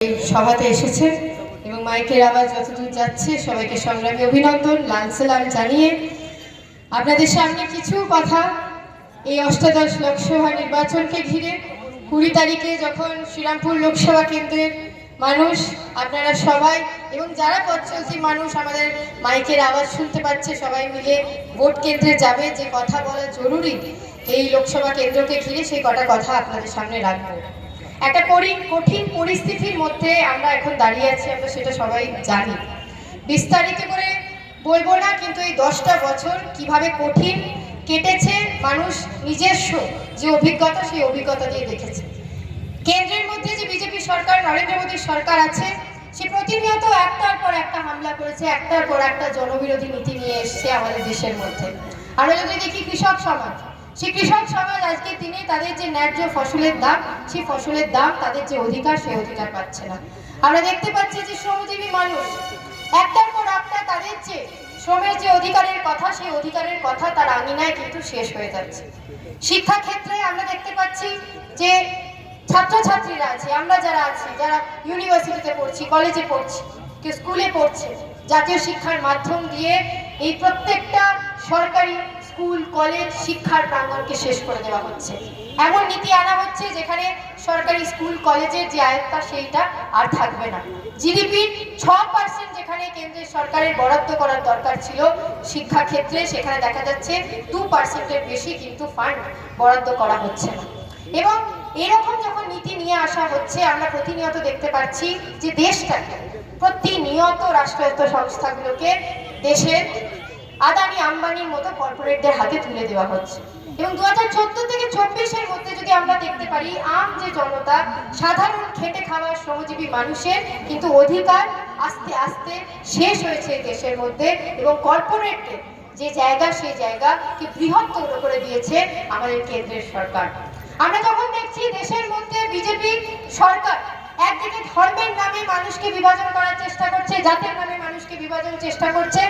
সভাতে এসেছেন এবং মাইকের আওয়াজ যতদূর যাচ্ছে সবাইকে সংগ্রামী অভিনন্দন, লাল সালাম জানিয়ে আপনাদের সামনে কিছু কথা এই অষ্টাদশ লোকসভা নির্বাচনকে ঘিরে 20 তারিখে যখন শ্রীরামপুর লোকসভা কেন্দ্রের মানুষ আপনারা সবাই এবং যারা পথ চলতি মানুষ আমাদের মাইকের আওয়াজ শুনতে পাচ্ছে সবাই মিলে ভোট কেন্দ্রে যাবে, যে কথা বলা জরুরি এই লোকসভা কেন্দ্রকে ঘিরে সেই কটা কথা আপনাদের সামনে রাখবো। একটা কঠিন পরিস্থিতির মধ্যে আমরা এখন দাঁড়িয়ে আছি, আমরা সেটা সবাই জানি। বিস্তারিত করে বলবো না, কিন্তু এই 10টা বছর কিভাবে কঠিন কেটেছে মানুষ নিজস্ব যে অভিজ্ঞতা সেই অভিজ্ঞতা দিয়ে দেখেছে। কেন্দ্রের মধ্যে যে বিজেপি সরকার, নরেন্দ্র মোদীর সরকার আছে, সে প্রতিনিয়ত একটার পর একটা হামলা করেছে, একটার পর একটা জনবিরোধী নীতি নিয়ে এসছে আমাদের দেশের মধ্যে। আমরা যদি দেখি কৃষক সমাজ, সেই কৃষক সমাজ আজকের দিনে তাদের যে ন্যায্য ফসলের দাম, সেই ফসলের দাম তাদের যে অধিকার সেই অধিকার পাচ্ছে না। আমরা দেখতে পাচ্ছি যে শ্রমজীবী মানুষ একটার পর একটা তাদের যে শ্রমের যে অধিকারের কথা সেই অধিকারের কথা তার আঙিনায় কিন্তু শেষ হয়ে যাচ্ছে। শিক্ষা ক্ষেত্রে আমরা দেখতে পাচ্ছি যে ছাত্রছাত্রীরা আছে, আমরা যারা আছি, যারা ইউনিভার্সিটিতে পড়ছি, কলেজে পড়ছি, কেউ স্কুলে পড়ছে, জাতীয় শিক্ষার মাধ্যম দিয়ে এই প্রত্যেকটা সরকারি স্কুল কলেজ শিক্ষার প্রাঙ্গণকে শেষ করে দেওয়া হচ্ছে। এমন নীতি আনা হচ্ছে যেখানে সরকারি স্কুল কলেজের যে আয়ত্তা সেইটা আর থাকবে না। জিডিপির 6% যেখানে কেন্দ্রের সরকারের বরাদ্দ করার দরকার ছিল শিক্ষা ক্ষেত্রে, সেখানে দেখা যাচ্ছে 2%-এর বেশি কিন্তু ফান্ড বরাদ্দ করা হচ্ছে না। এবং এরকম যখন নীতি নিয়ে আসা হচ্ছে, আমরা প্রতিনিয়ত দেখতে পাচ্ছি যে দেশটাকে প্রতিনিয়ত রাষ্ট্রায়ত্ত সংস্থাগুলোকে দেশের আদানি আম্বানির মতো কর্পোরেটদের হাতে তুলে দেওয়া হচ্ছে। এবং 2014 থেকে 24-এর মধ্যে যদি আমরা দেখতে পারি, আম যে জনতা, সাধারণ খেটে খাওয়া শ্রমজীবী মানুষের কিন্তু অধিকার আস্তে আস্তে শেষ হয়েছে দেশের মধ্যে, এবং কর্পোরেটদের যে জায়গা সেই জায়গাকে বৃহত্তর করে দিয়েছে আমাদের কেন্দ্রের সরকার। আমরা যখন দেখছি দেশের মধ্যে বিজেপি সরকার একদিকে ধর্মের নামে মানুষকে বিভাজন করার চেষ্টা করছে, জাতের নামে মানুষকে বিভাজন চেষ্টা করছে,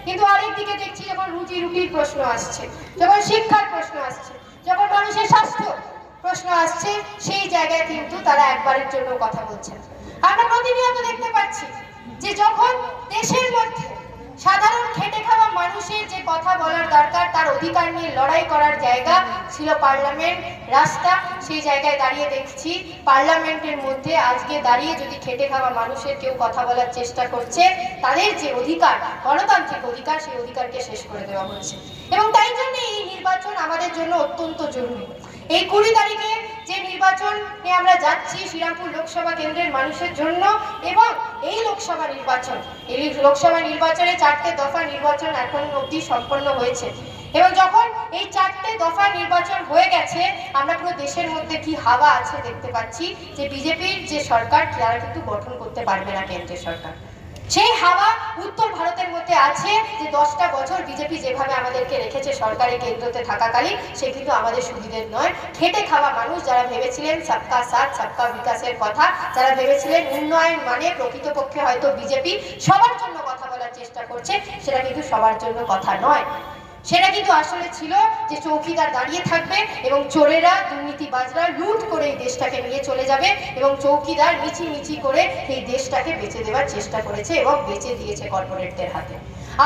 কিন্তু আরেকদিকে দেখছি যখন রুজি রুটির প্রশ্ন আসছে, যখন শিক্ষার প্রশ্ন আসছে, যখন মানুষের স্বাস্থ্য প্রশ্ন আসছে, সেই জায়গায় কিন্তু তারা একবারের জন্য কথা বলছেন। আমরা প্রতিনিয়ত দেখতে পাচ্ছি যে যখন দেশের মধ্যে সাধারণ খেটে খাওয়া মানুষের যে কথা বলার দরকার, তার অধিকার নিয়ে লড়াই করার জায়গা ছিল পার্লামেন্ট, রাস্তা, সেই জায়গায় দাঁড়িয়ে দেখছি পার্লামেন্টের মধ্যে আজকে দাঁড়িয়ে যদি খেটে খাওয়া মানুষের কেউ কথা বলার চেষ্টা করছে, তাদের যে অধিকার, গণতান্ত্রিক অধিকার, সেই অধিকারকে শেষ করে দেওয়া হচ্ছে। এবং তাই জন্য এই নির্বাচন আমাদের জন্য অত্যন্ত জরুরি। এই 20 তারিখে যে নির্বাচনে আমরা যাচ্ছি শ্রীরামপুর লোকসভা কেন্দ্রের মানুষের জন্য, এবং এই লোকসভা নির্বাচনে 4টে দফা নির্বাচন এখন অবধি সম্পন্ন হয়েছে। এবং যখন এই 4টে দফা নির্বাচন হয়ে গেছে, আমরা পুরো দেশের মধ্যে কি হাওয়া আছে দেখতে পাচ্ছি যে বিজেপির যে সরকার তারা কিন্তু গঠন করতে পারবে না কেন্দ্রের সরকার। সেই হাওয়া উত্তর ভারতের মধ্যে আছে যে 10টা বছর বিজেপি যেভাবে আমাদেরকে রেখেছে সরকারি কেন্দ্রতে থাকাকালীন, সে কিন্তু আমাদের সুবিধের নয়। খেটে খাওয়া মানুষ যারা ভেবেছিলেন সবকা সাথ সবকা বিকাশের কথা, যারা ভেবেছিলেন উন্নয়ন মানে প্রকৃতপক্ষে হয়তো বিজেপি সবার জন্য কথা বলার চেষ্টা করছে, সেটা কিন্তু সবার জন্য কথা নয়। সেটা কিন্তু আসলে ছিল যে চৌকিদার দাঁড়িয়ে থাকবে এবং চোরেরা, দুর্নীতিবাজরা লুট করে এই দেশটাকে নিয়ে চলে যাবে, এবং চৌকিদার মিছি করে এই দেশটাকে বেচে দেওয়ার চেষ্টা করেছে এবং বেচে দিয়েছে কর্পোরেটদের হাতে।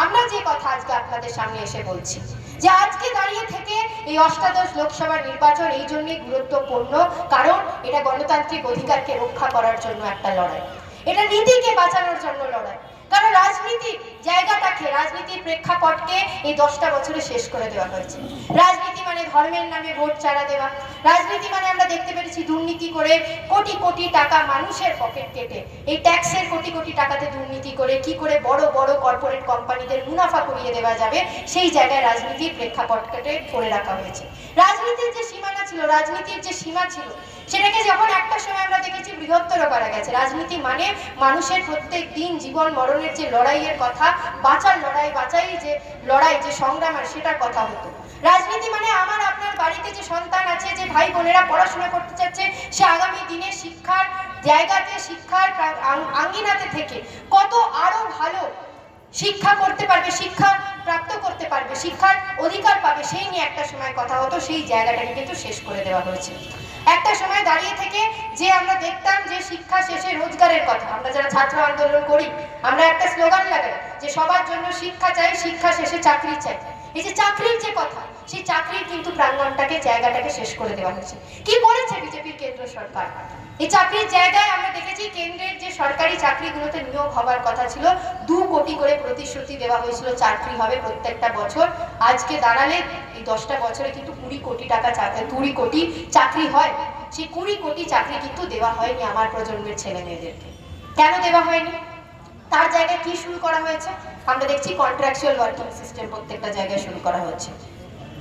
আমরা যে কথা আজকে আপনাদের সামনে এসে বলছি যে আজকে দাঁড়িয়ে থেকে এই অষ্টাদশ লোকসভা নির্বাচন এই জন্যই গুরুত্বপূর্ণ, কারণ এটা গণতান্ত্রিক অধিকারকে রক্ষা করার জন্য একটা লড়াই, এটা নীতিকে বাঁচানোর জন্য লড়াই। কারণ রাজনীতির জায়গাটাকে, রাজনীতির প্রেক্ষাপটকে এই 10টা বছরে শেষ করে দেওয়া হয়েছে। রাজনীতি মানে ধর্মের নামে ভোট চাঁদা দেওয়া, রাজনীতি মানে আমরা দেখতে পেরেছি দুর্নীতি করে কোটি কোটি টাকা মানুষের পকেট কেটে, এই ট্যাক্সের কোটি কোটি টাকাতে দুর্নীতি করে কি করে বড় বড় কর্পোরেট কোম্পানিদের মুনাফা করিয়ে দেওয়া যাবে, সেই জায়গায় রাজনীতির প্রেক্ষাপটকে করে রাখা হয়েছে। রাজনীতির যে সীমানা ছিল, রাজনীতির যে সীমা ছিল, সেটাকে যখন একটা সময় আমরা দেখেছি বৃহত্তর করা গেছে। রাজনীতি মানে মানুষের প্রত্যেক দিন জীবন মরণের যে লড়াইয়ের কথা, বাঁচার লড়াই, বাঁচাই যে লড়াই, যে সংগ্রাম, সেটার কথা হতো। রাজনীতি মানে আমার আপনার বাড়িতে যে সন্তান আছে, যে ভাই বোনেরা পড়াশোনা করতে চাচ্ছে, সে আগামী দিনে শিক্ষার জায়গাতে, শিক্ষার আঙ্গিনাতে থেকে কত আরো ভালো শিক্ষা করতে পারবে, শিক্ষা প্রাপ্ত করতে পারবে, শিক্ষার অধিকার পাবে, সেই নিয়ে একটা সময় কথা হতো। সেই জায়গাটাকে কিন্তু শেষ করে দেওয়া হয়েছে। একটা সময় দাঁড়িয়ে থেকে যে আমরা দেখতাম যে শিক্ষা শেষে রোজগারের কথা, আমরা যারা ছাত্র আন্দোলন করি আমরা একটা স্লোগান লাগাই যে সবার জন্য শিক্ষা চাই, শিক্ষা শেষে চাকরি চাই। এই যে চাকরির যে কথা, সেই চাকরির কিন্তু প্রাঙ্গণটাকে, জায়গাটাকে শেষ করে দেওয়া হয়েছে। কি করেছে বিজেপির কেন্দ্র সরকার? এই চাকরির জায়গায় আমরা দেখেছি কেন্দ্রের যে সরকারি চাকরিগুলোতে নিয়োগ হবার কথা ছিল, 2 কোটি করে প্রতিশ্রুতি দেওয়া হয়েছিল চাকরি হবে প্রত্যেকটা বছর। আজকে দাঁড়ালে এই 10টা বছরে কিন্তু 20 কোটি টাকা 20 কোটি চাকরি হয়। সেই 20 কোটি চাকরি কিন্তু দেওয়া হয়নি আমার প্রজন্মের ছেলে মেয়েদেরকে। কেন দেওয়া হয়নি? তার জায়গায় কি শুরু করা হয়েছে? আমরা দেখছি কন্ট্রাকচুয়াল ওয়ার্কিং সিস্টেম প্রত্যেকটা জায়গায় শুরু করা হচ্ছে।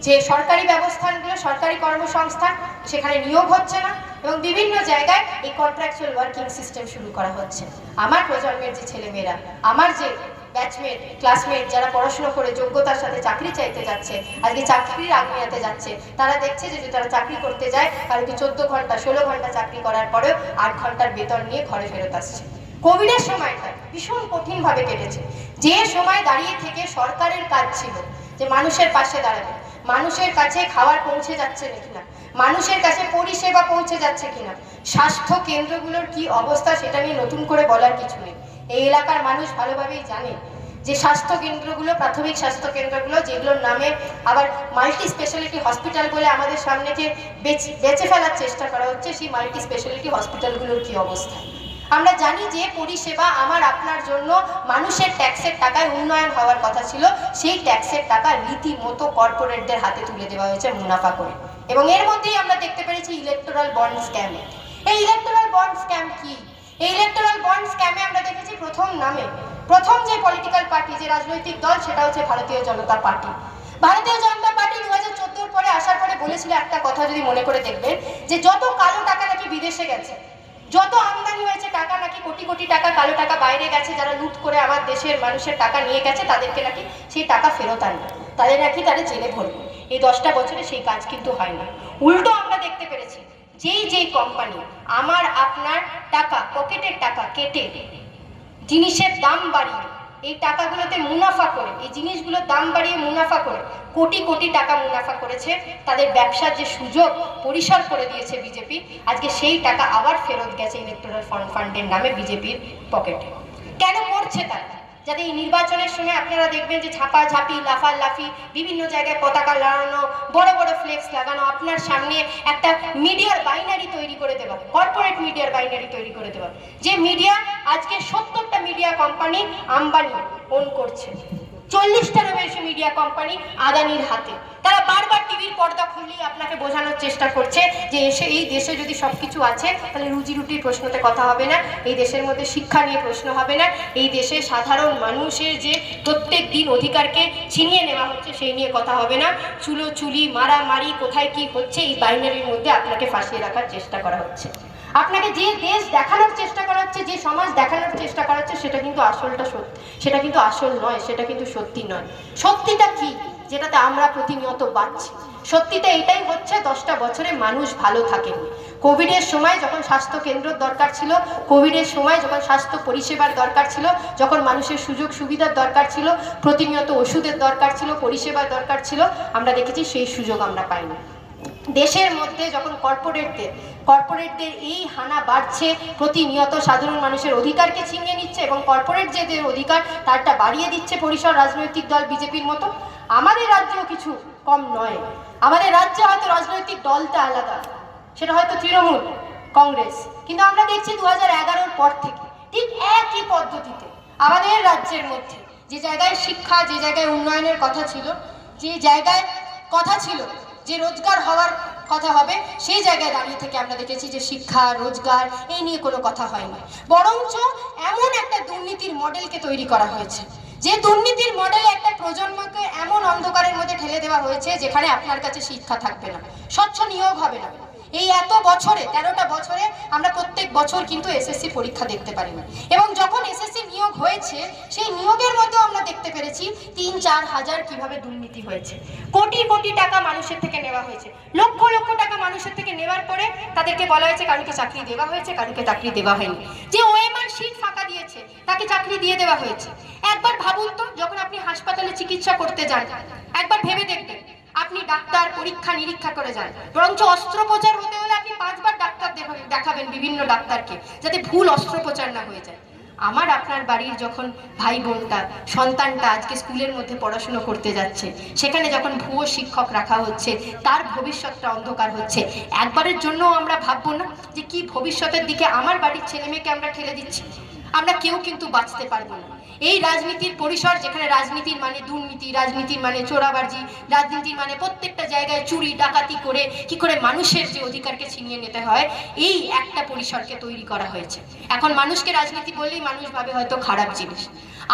যে সরকারি ব্যবস্থানগুলো, সরকারি কর্মসংস্থান, সেখানে নিয়োগ হচ্ছে না এবং বিভিন্ন জায়গায় এই কন্ট্রাকচুয়াল ওয়ার্কিং সিস্টেম শুরু করা হচ্ছে। আমার প্রজন্মের যে ছেলেমেয়েরা, আমার যে ব্যাচমেট, ক্লাসমেট যারা পড়াশোনা করে যোগ্যতার সাথে চাকরি চাইতে যাচ্ছে, আজকে চাকরির আগ্নেয়াতে যাচ্ছে, তারা দেখছে যে তারা চাকরি করতে যায় আর কি 14 ঘন্টা 16 ঘন্টা চাকরি করার পরেও 8 ঘন্টার বেতন নিয়ে ঘরে ফেরত আসছে। কোভিডের সময়টা ভীষণ কঠিন ভাবে কেটেছে। যে সময় দাঁড়িয়ে থেকে সরকারের কাজ ছিল যে মানুষের পাশে দাঁড়াবে, মানুষের কাছে খাবার পৌঁছে যাচ্ছে কিনা, মানুষের কাছে পরিষেবা পৌঁছে যাচ্ছে কিনা, স্বাস্থ্য কেন্দ্রগুলোর কি অবস্থা সেটা নিয়ে নতুন করে বলার কিছু নেই। এই এলাকার মানুষ ভালোভাবেই জানে যে স্বাস্থ্য কেন্দ্রগুলো, প্রাথমিক স্বাস্থ্য কেন্দ্রগুলো, যেগুলোর নামে আবার মাল্টি স্পেশালিটি হসপিটাল বলে আমাদের সামনে যে বেঁচে ফেলার চেষ্টা করা হচ্ছে, সেই মাল্টি স্পেশালিটি হসপিটালগুলোর কি অবস্থা। আমরা জানি যে পরিষেবা আমার আপনার জন্য মানুষের ট্যাক্সের টাকায় উন্নয়ন হওয়ার কথা ছিল, সেই ট্যাক্সের টাকা রীতিমতো কর্পোরেটদের হাতে তুলে দেওয়া হয়েছে মুনাফা করে। এবং এর মধ্যেই আমরা দেখতে পেরেছি ইলেকটোরাল বন্ড স্ক্যাম। এই ইলেকটোরাল বন্ড স্ক্যাম কি? এই ইলেকটোরাল বন্ড স্ক্যামে আমরা দেখেছি প্রথম যে পলিটিক্যাল পার্টি, যে রাজনৈতিক দল, সেটা হচ্ছে ভারতীয় জনতা পার্টি। ভারতীয় জনতা পার্টি 2014 পরে আসার পরে বলেছিল একটা কথা, যদি মনে করে দেখবেন, যে যত কালো টাকা নাকি বিদেশে গেছে, যত আমদানি হয়েছে টাকা নাকি কোটি কোটি টাকা কালো টাকা বাইরে গেছে, যারা লুট করে আমার দেশের মানুষের টাকা নিয়ে গেছে তাদেরকে নাকি সেই টাকা ফেরত আনবে, তাদের নাকি তারা জেলে ভরবে। এই 10টা বছরে সেই কাজ কিন্তু হয়নি। উল্টো আমরা দেখতে পেরেছি যেই কোম্পানি আমার আপনার টাকা, পকেটের টাকা কেটে জিনিসের দাম বাড়িয়ে এই টাকাগুলোতে মুনাফা করে, এই জিনিসগুলোর দাম বাড়িয়ে মুনাফা করে কোটি কোটি টাকা মুনাফা করেছে, তাদের ব্যবসার যে সুযোগ পরিসর করে দিয়েছে বিজেপি, আজকে সেই টাকা আবার ফেরত গেছে ইলেকটোরাল ফান্ডের নামে বিজেপির পকেটে। কেন করছে তারা? যাতে এই নির্বাচনের সময় আপনারা দেখবেন যে ঝাপাঝাপি, লাফালাফি, বিভিন্ন জায়গায় পতাকা লাগানো, বড় বড় ফ্লেক্স লাগানো, আপনার সামনে একটা মিডিয়ার বাইনারি তৈরি করে দেওয়া, কর্পোরেট মিডিয়ার বাইনারি তৈরি করে দেওয়া, যে মিডিয়া আজকে 70টা মিডিয়া কোম্পানি আম্বানি ওন করছে, 40টারও বেশি মিডিয়া কোম্পানি আদানির হাতে। তারা বারবার টিভির পর্দা খুলিয়ে আপনাকে বোঝানোর চেষ্টা করছে যে এই দেশে যদি সবকিছু আছে তাহলে রুজি রুটির প্রশ্নতে কথা হবে না, এই দেশের মধ্যে শিক্ষা নিয়ে প্রশ্ন হবে না, এই দেশে সাধারণ মানুষের যে প্রত্যেক দিন অধিকারকে ছিনিয়ে নেওয়া হচ্ছে সেই নিয়ে কথা হবে না, চুলোচুলি, মারামারি, কোথায় কি হচ্ছে এই বাইনারির মধ্যে আপনাকে ফাঁসিয়ে রাখার চেষ্টা করা হচ্ছে। আপনাকে যে দেশ দেখানোর চেষ্টা করা হচ্ছে, যে সমাজ দেখানোর চেষ্টা করা হচ্ছে, সেটা কিন্তু আসলটা সত্যি, সেটা কিন্তু আসল নয়, সেটা কিন্তু সত্যি নয়। সত্যিটা কি, যেটাতে আমরা প্রতিনিয়ত বাঁচছি? সত্যিটা এটাই হচ্ছে 10টা বছরে মানুষ ভালো থাকেনি। কোভিডের সময় যখন স্বাস্থ্য কেন্দ্রের দরকার ছিল, কোভিডের সময় যখন স্বাস্থ্য পরিষেবার দরকার ছিল, যখন মানুষের সুযোগ সুবিধার দরকার ছিল, প্রতিনিয়ত ওষুধের দরকার ছিল, পরিষেবার দরকার ছিল, আমরা দেখেছি সেই সুযোগ আমরা পাইনি। দেশের মধ্যে যখন কর্পোরেটদের এই হানা বাড়ছে, প্রতিনিয়ত সাধারণ মানুষের অধিকারকে ছিনিয়ে নিচ্ছে এবং কর্পোরেট যে অধিকার তারটা বাড়িয়ে দিচ্ছে পরিসর রাজনৈতিক দল বিজেপির মতো, আমাদের রাজ্যেও কিছু কম নয়। আমাদের রাজ্যে হয়তো রাজনৈতিক দলটা আলাদা, সেটা হয়তো তৃণমূল কংগ্রেস, কিন্তু আমরা দেখছি 2011-র পর থেকে ঠিক একই পদ্ধতিতে আমাদের রাজ্যের মধ্যে যে জায়গায় শিক্ষা, যে জায়গায় উন্নয়নের কথা ছিল, যে জায়গায় কথা ছিল যে রোজগার হওয়ার কথা হবে, সেই জায়গায় দাঁড়িয়ে থেকে আমরা দেখেছি যে শিক্ষা, রোজগার এই নিয়ে কোনো কথা হয়নি। বরঞ্চ এমন একটা দুর্নীতির মডেলকে তৈরি করা হয়েছে, যে দুর্নীতির মডেলে একটা প্রজন্মকে এমন অন্ধকারের মধ্যে ঠেলে দেওয়া হয়েছে যেখানে আপনার কাছে শিক্ষা থাকবে না, স্বচ্ছ নিয়োগ হবে না। এই এত বছরে, 13টা বছরে আমরা প্রত্যেক বছর কিন্তু এসএসসি পরীক্ষা দেখতে পারি না, এবং যখন এসএসসি নিয়োগ হয়েছে সেই নিয়োগের মধ্যেও আমরা দেখতে পেরেছি 3-4 হাজার কিভাবে দুর্নীতি হয়েছে, কোটি কোটি টাকা মানুষের থেকে নেওয়া হয়েছে, লক্ষ লক্ষ টাকা মানুষের থেকে নেওয়ার পরে তাদেরকে বলা হয়েছে কারুকে চাকরি দেওয়া হয়েছে, কারুকে চাকরি দেওয়া হয়নি। যে ওএমআর সিট ফাঁকা দিয়েছে তাকে চাকরি দিয়ে দেওয়া হয়েছে। একবার ভাবুন তো, যখন আপনি হাসপাতালে চিকিৎসা করতে যান, একবার ভেবে দেখবেন আপনি ডাক্তার পরীক্ষা নিরীক্ষা করে যান, বরঞ্চ অস্ত্রোপচার হতে হলে আপনি 5 বার ডাক্তার দেখাবেন বিভিন্ন ডাক্তারকে, যাতে ভুল অস্ত্রোপচার না হয়ে যায়। আমার আপনার বাড়ির যখন ভাই বোনটা সন্তানটা আজকে স্কুলের মধ্যে পড়াশুনো করতে যাচ্ছে, সেখানে যখন ভুয়ো শিক্ষক রাখা হচ্ছে, তার ভবিষ্যৎটা অন্ধকার হচ্ছে, একবারের জন্য আমরা ভাববো না যে কি ভবিষ্যতের দিকে আমার বাড়ির ছেলে মেয়েকে আমরা ঠেলে দিচ্ছি? আমরা কেউ কিন্তু বাঁচতে পারবো না। এই রাজনীতির পরিসর, যেখানে রাজনীতির মানে দুর্নীতি, রাজনীতির মানে চোরাবাজি, রাজনীতির মানে প্রত্যেকটা জায়গায় চুরি ডাকাতি করে কি করে মানুষের যে অধিকারকে ছিনিয়ে নিতে হয়, এই একটা পরিসরকে তৈরি করা হয়েছে। এখন মানুষকে রাজনীতি বললেই মানুষ ভাবে হয়তো খারাপ জিনিস।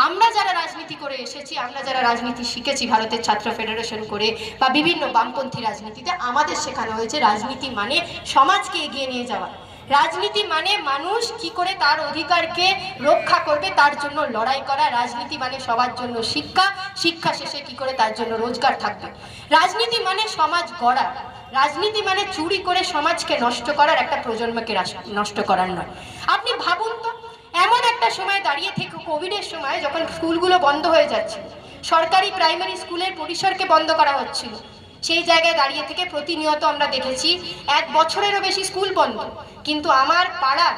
আমরা যারা রাজনীতি করে এসেছি, আমরা যারা রাজনীতি শিখেছি ভারতের ছাত্র ফেডারেশন করে বা বিভিন্ন বামপন্থী রাজনীতিতে, আমাদের শেখানো হয়েছে রাজনীতি মানে সমাজকে এগিয়ে নিয়ে যাওয়া। রাজনীতি মানে মানুষ কি করে তার অধিকারকে রক্ষা করবে তার জন্য লড়াই করা। রাজনীতি মানে সবার জন্য শিক্ষা, শিক্ষা শেষে কি করে তার জন্য রোজগার থাকবে। রাজনীতি মানে সমাজ গড়া। রাজনীতি মানে চুরি করে সমাজকে নষ্ট করার, একটা প্রজন্মকে নষ্ট করার নয়। আপনি ভাবুন তো, এমন একটা সময় দাঁড়িয়ে থেকে, কোভিডের সময় যখন স্কুলগুলো বন্ধ হয়ে যাচ্ছে, সরকারি প্রাইমারি স্কুলের পরিসরকে বন্ধ করা হচ্ছিল, সেই জায়গায় দাঁড়িয়ে থেকে প্রতিনিয়ত আমরা দেখেছি 1 বছরেরও বেশি স্কুল বন্ধ, কিন্তু আমার পাড়া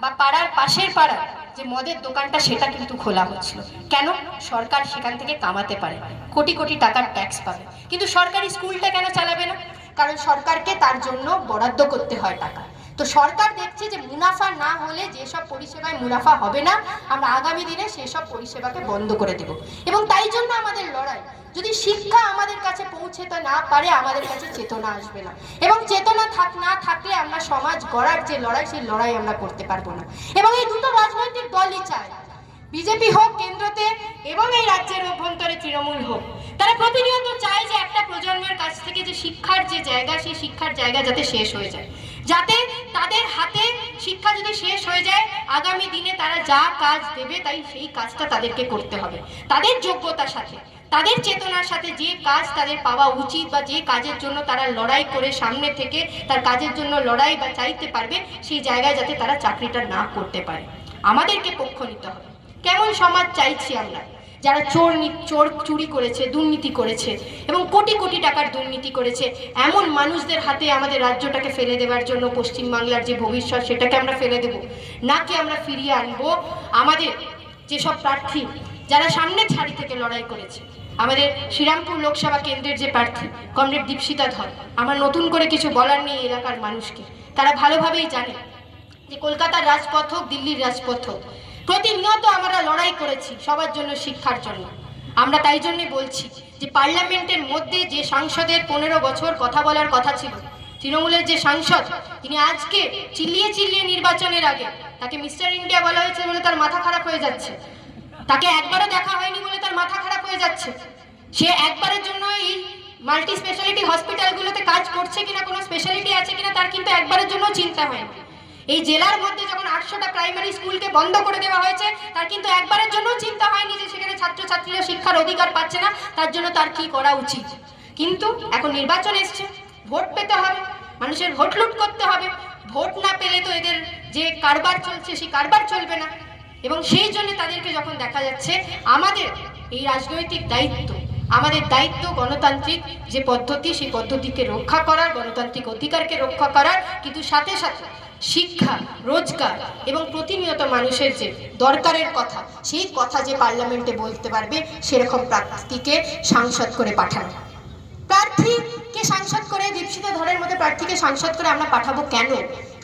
বা পাড়ার পাশের পাড়া যে মদের দোকানটা, সেটা কিন্তু খোলা হচ্ছিল। কেন? সরকার সেখান থেকে কামাতে পারে, কোটি কোটি টাকার ট্যাক্স পাবে, কিন্তু সরকারি স্কুলটা কেন চালাবে না? কারণ সরকারকে তার জন্য বরাদ্দ করতে হয় টাকা। তো সরকার দেখছে যে মুনাফা না হলে যেসব পরিষেবায় মুনাফা হবে না, আমরা আগামী দিনে সেসব পরিষেবাকে বন্ধ করে দেব। এবং তাই জন্য আমাদের লড়াই। যদি শিক্ষা আমাদের কাছে পৌঁছতে না পারে, আমাদের কাছে চেতনা আসবে না, এবং চেতনা না থাকলে আমরা সমাজ গড়ার যে লড়াই, সেই লড়াই আমরা করতে পারবো না। এবং এই দুটো রাজনৈতিক দলই চায়, বিজেপি হোক কেন্দ্রতে এবং এই রাজ্যের অভ্যন্তরে তৃণমূল হোক, তারা প্রতিনিয়ত চায় যে একটা প্রজন্মের কাছ থেকে যে শিক্ষার যে জায়গা, সেই শিক্ষার জায়গা যাতে শেষ হয়ে যায়, যাতে তাদের হাতে শিক্ষা যদি শেষ হয়ে যায়, আগামী দিনে তারা যা কাজ দেবে তাই সেই কাজটা তাদেরকে করতে হবে, তাদের যোগ্যতার সাথে, তাদের চেতনার সাথে। যে কাজ তাদের পাওয়া উচিত বা যে কাজের জন্য তারা লড়াই করে সামনে থেকে তার কাজের জন্য লড়াই বা চাইতে পারবে, সেই জায়গায় যাতে তারা চাকরিটা না করতে পারে। আমাদেরকে পক্ষ নিতে হবে। কেমন সমাজ চাইছি আমরা? যারা চোর চুরি করেছে, দুর্নীতি করেছে এবং কোটি কোটি টাকার দুর্নীতি করেছে, এমন মানুষদের হাতে আমাদের রাজ্যটাকে ফেলে দেওয়ার জন্য পশ্চিমবাংলার যে ভবিষ্যৎ, সেটাকে আমরা ফেলে দেব, নাকি আমরা ফিরিয়ে আনবো আমাদের যেসব প্রার্থী যারা সামনের সারি থেকে লড়াই করেছে? আমাদের শ্রীরামপুর লোকসভা কেন্দ্রের যে প্রার্থী কমরেড দীপশিতা ধর, আমার নতুন করে কিছু বলার নেই এলাকার মানুষকে, তারা ভালোভাবেই জানে যে কলকাতার রাজপথ হোক, দিল্লির রাজপথ হোক, প্রতিনিয়ত আমরা লড়াই করেছি সবার জন্য, শিক্ষার জন্য। আমরা তাই জন্যে বলছি যে পার্লামেন্টের মধ্যে যে সাংসদের 15 বছর কথা বলার কথা ছিল, তৃণমূলের যে সাংসদ, তিনি আজকে চিল্লিয়ে চিল্লিয়ে নির্বাচনের আগে তাকে মিস্টার ইন্ডিয়া বলা হয়েছে বলে তার মাথা খারাপ হয়ে যাচ্ছে, তাকে একবারও দেখা হয়নি বলে তার মাথা খারাপ হয়ে যাচ্ছে। সে একবারের জন্য এই মাল্টি স্পেশালিটি হসপিটালগুলোতে কাজ করছে কিনা, কোনো স্পেশালিটি আছে কিনা, তার কিন্তু একবারের জন্য চিন্তা হয়নি। এই জেলার মধ্যে যখন 800টা প্রাইমারি স্কুলকে বন্ধ করে দেওয়া হয়েছে, তার কিন্তু একবারের জন্য চিন্তা হয়নি যে সেখানে ছাত্রছাত্রীরা শিক্ষার অধিকার পাচ্ছে না, তার জন্য তার কি করা উচিত। কিন্তু এখন নির্বাচন এসছে, ভোট পেতে হবে, মানুষের ভোট লুট করতে হবে। ভোট না পেলে তো এদের যে কারবার চলছে, সেই কারবার চলবে না। এবং সেই জন্য তাদেরকে যখন দেখা যাচ্ছে, আমাদের এই রাজনৈতিক দায়িত্ব, আমাদের দায়িত্ব গণতান্ত্রিক যে পদ্ধতি, সেই পদ্ধতিকে রক্ষা করার, গণতান্ত্রিক অধিকারকে রক্ষা করার, কিন্তু সাথে সাথে শিক্ষা, রোজগার এবং প্রতিনিয়ত মানুষের যে দরকারের কথা, সেই কথা যে পার্লামেন্টে বলতে পারবে, সেরকম প্রার্থীকে সাংসদ করে পাঠানো। প্রার্থীকে সাংসদ করে, দীপশিতা ধরের মধ্যে প্রার্থীকে সাংসদ করে আমরা পাঠাবো কেন?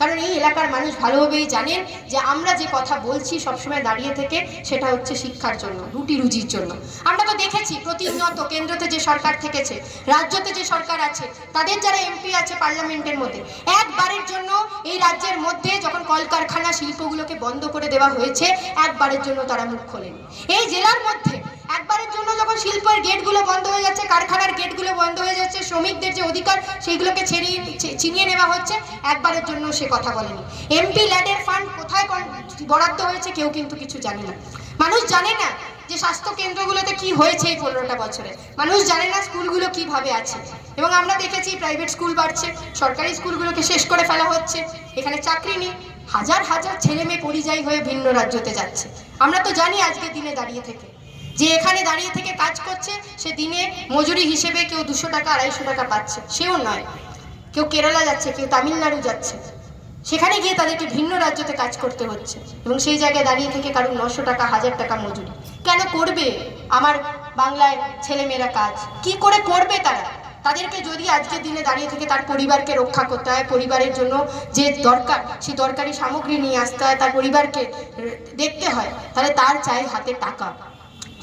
কারণ এই এলাকার মানুষ ভালোভাবেই জানেন যে আমরা যে কথা বলছি সবসময় দাঁড়িয়ে থেকে, সেটা হচ্ছে শিক্ষার জন্য, রুটি রুজির জন্য। আমরা তো দেখেছি প্রতিনিয়ত কেন্দ্রতে যে সরকার থেকেছে, রাজ্যতে যে সরকার আছে, তাদের যারা এমপি আছে পার্লামেন্টের মধ্যে, একবারের জন্য এই রাজ্যের মধ্যে যখন কলকারখানা শিল্পগুলোকে বন্ধ করে দেওয়া হয়েছে, একবারের জন্য তারা মুখ খোলেনি। এই জেলার মধ্যে একবারের জন্য যখন শিল্পের গেটগুলো বন্ধ হয়ে যাচ্ছে, কারখানার গেটগুলো বন্ধ হয়ে যাচ্ছে, শ্রমিকদের যে অধিকার সেইগুলোকে ছিনিয়ে নেওয়া হচ্ছে, একবারের জন্য সে কথা বলেনি। এমপি ল্যাডের ফান্ড কোথায় বরাদ্দ হয়েছে কেউ কিন্তু কিছু জানে না। মানুষ জানে না যে স্বাস্থ্য কেন্দ্রগুলোতে কি হয়েছে এই 15টা বছরে, মানুষ জানে না স্কুলগুলো কিভাবে আছে। এবং আমরা দেখেছি প্রাইভেট স্কুল বাড়ছে, সরকারি স্কুলগুলোকে শেষ করে ফেলা হচ্ছে, এখানে চাকরি নেই, হাজার হাজার ছেলে মেয়ে পরিযায়ী হয়ে ভিন্ন রাজ্যতে যাচ্ছে। আমরা তো জানি আজকের দিনে দাঁড়িয়ে থেকে যে এখানে দাঁড়িয়ে থেকে কাজ করছে, সে দিনে মজুরি হিসেবে কেউ 200 টাকা 250 টাকা পাচ্ছে, সেও নয়। কেউ কেরালা যাচ্ছে, কেউ তামিলনাড়ু যাচ্ছে, সেখানে গিয়ে তাদেরকে ভিন্ন রাজ্যতে কাজ করতে হচ্ছে, এবং সেই জায়গায় দাঁড়িয়ে থেকে কারণ 900 টাকা 1000 টাকা মজুরি। কেন করবে আমার বাংলায় ছেলেমেয়েরা কাজ? কি করে করবে তারা? তাদেরকে যদি আজকের দিনে দাঁড়িয়ে থেকে তার পরিবারকে রক্ষা করতে হয়, পরিবারের জন্য যে দরকার সেই দরকারি সামগ্রী নিয়ে আসতে হয়, তার পরিবারকে দেখতে হয়, তাহলে তার চাই হাতে টাকা,